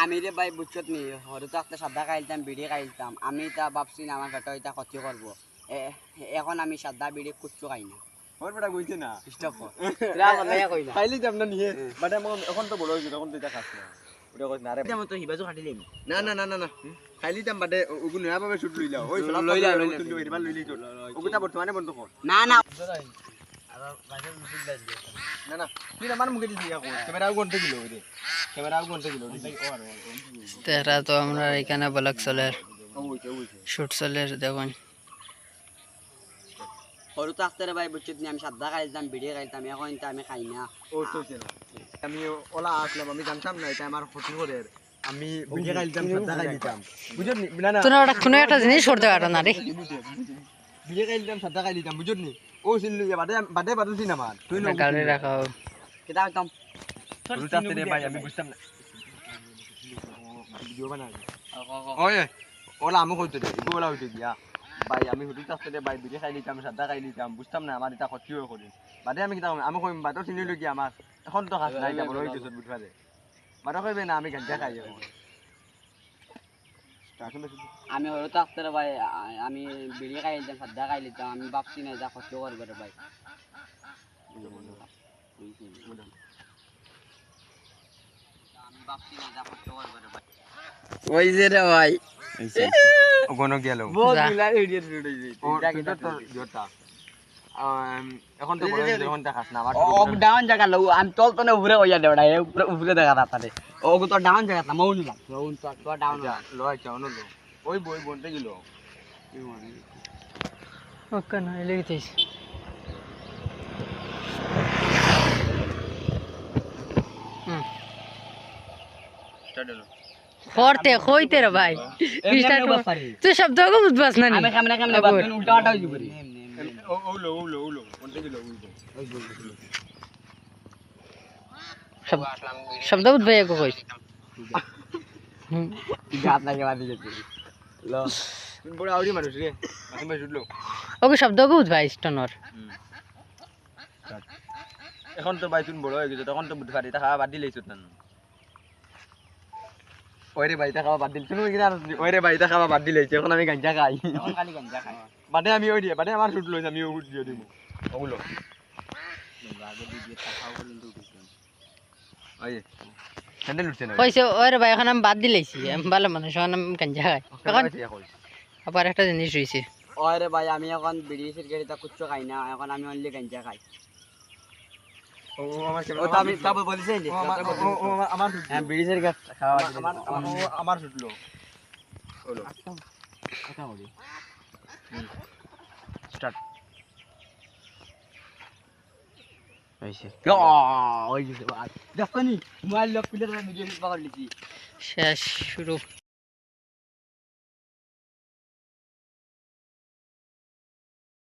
আমি রে ভাই বুঝছত নি হরে তো একটা সাদা খাইতাম বিড়ি খাইতাম আমি তা ভাবছি না আমার পেটে এটা ক্ষতি করবো এখন আমি সাদা বিড়ি কুচ্ছু খাই না ওর বেটা কইছে না স্টপ খাইলি যাম না নিয়ে বাট এখন তো বড় হইছে তখন তো এটা খাস না ওটা কইছ না রে যেমন তো হিবাজু খাটিলিম না না না না না খাইলি যাম বাদে ওগু নয়া ভাবে শুট লইলা ওই ফলা লইলা কিন্তু এবার লইলি তো ওগুটা বর্তমানে বন্ধ কর না না না না তুই আমার মুখে দিছি এখন ক্যামেরা কোনতে গেল রে ক্যামেরা কোনতে গেল তেরা তো আমরা এখানে ব্লগ চলে ওই শুট চলে দেখুন হরে তো আসতে রে ভাই বুঝছত নি আমি সাদা খাইতাম বিড়ি খাইতাম এখন তো আমি খাই না ও তো না আমি ওলা আসলাম আমি জানতাম না এটা আমার ক্ষতি করে আমি বিড়ি খাইতাম সাদা খাইতাম বুঝছনি না না তোরা ওটা কোনো একটা জিনিস করতে পারো না রে বিড়ি খাইতাম সাদা খাইতাম বুঝছনি ও সিনলি বাদে বাদে বাদুছি না আমার তুই না গাড়ি রাখাও কেটা একদম রুটাতে রে ভাই আমি বুঝতাম না ভিডিও বানা ওই ওলা আমি কইতে দে ইগো ওলা হইতে গিয়া ভাই আমি হুটু চাস্তে দে ভাই বিড়ি খাই লিতাম সাদা খাই লিতাম বুঝতাম না আমার এটা ক্ষতি হয়ে করি বাদে আমি কিতা আমি কইম বাদও চিনি লই গিয়া আমার এখন তো খাস নাই এটা বড় হই গেছে বুঝবা দে বাদে কইবে না আমি গাঞ্জা খাই এখন আমি হরে তো আসতে রে ভাই আমি বিড়ি খাইতাম সাদা খাইতাম আমি ভাবছি না এটা ক্ষতি করবে রে ভাই আমি ভাবছি না এটা ক্ষতি করবে রে ভাই ওই যে রে ভাই ওখানে গেল বহুত যা। মিলা ভিডিও শুট হইছে এখন তো বড় হইছে এখন তা খাস না আমার ওক ডাউন জায়গা লো আমি তল তনে উপরে হইয়া দেওড়া উপরে উপরে দেখা রাতারে ওক তো ডাউন জায়গা না মৌন না মৌন তো ডাউন লয় চাওনো লো ওই বই বলতে গেল ওকে না এলিতেছ করতে কইতে রে ভাই তুই শব্দ কো বুঝবাস না আমি কেমনে কেমনে বাদ উল্টা উল্টা হইছে বলি ওলো বলতে গেল শব্দ বুঝবে কো কইস গাত লাগে বাদি যেতে লো তুমি বড় আউরি মানুষ রে আমি ভাই শুটলো ওকে শব্দ কো বুঝবাই স্টনর এখন তো ভাই তুমি বড় হয়ে গেছো তখন তো বুঝ পারি তা খাওয়া বাদ দিলেইছ না ওরে ভাই তা খাওয়া বাদ দিল তুমি কিনা ওরে ভাই তা খাওয়া বাদ দিলেইছ এখন আমি গাঞ্জা খাই এখন খালি গাঞ্জা খাই বাদে আমি ওই দিয়ে বাদে আমার শুটলো আমি ও দিয়ে দিমু ওগুলো আগে ভিডিও দেখাও বলেন তো ওই হ্যান্ডেল উঠছে না কইছে ওরে ভাই এখন আমি বাদ দিলেছি আমি ভালো মানুষ এখন আমি গাঞ্জা খাই এখন আবার একটা জিনিস হইছে ওরে ভাই আমি এখন বিড়ি সিগারেট কুচ্ছ খাই না এখন আমি অনলি গাঞ্জা খাই ও আমার ও তো আমি তাবো বলছেন যে আমার হ্যাঁ বিড়ি সিগারেট খাওয়া আমার শুটলো হলো কথা বলি স্টার্ট হইছে ওই যে দেখো নি মোবাইল লক প্লেয়ার ভিডিও পাওয়ার লিখি শেষ শুরু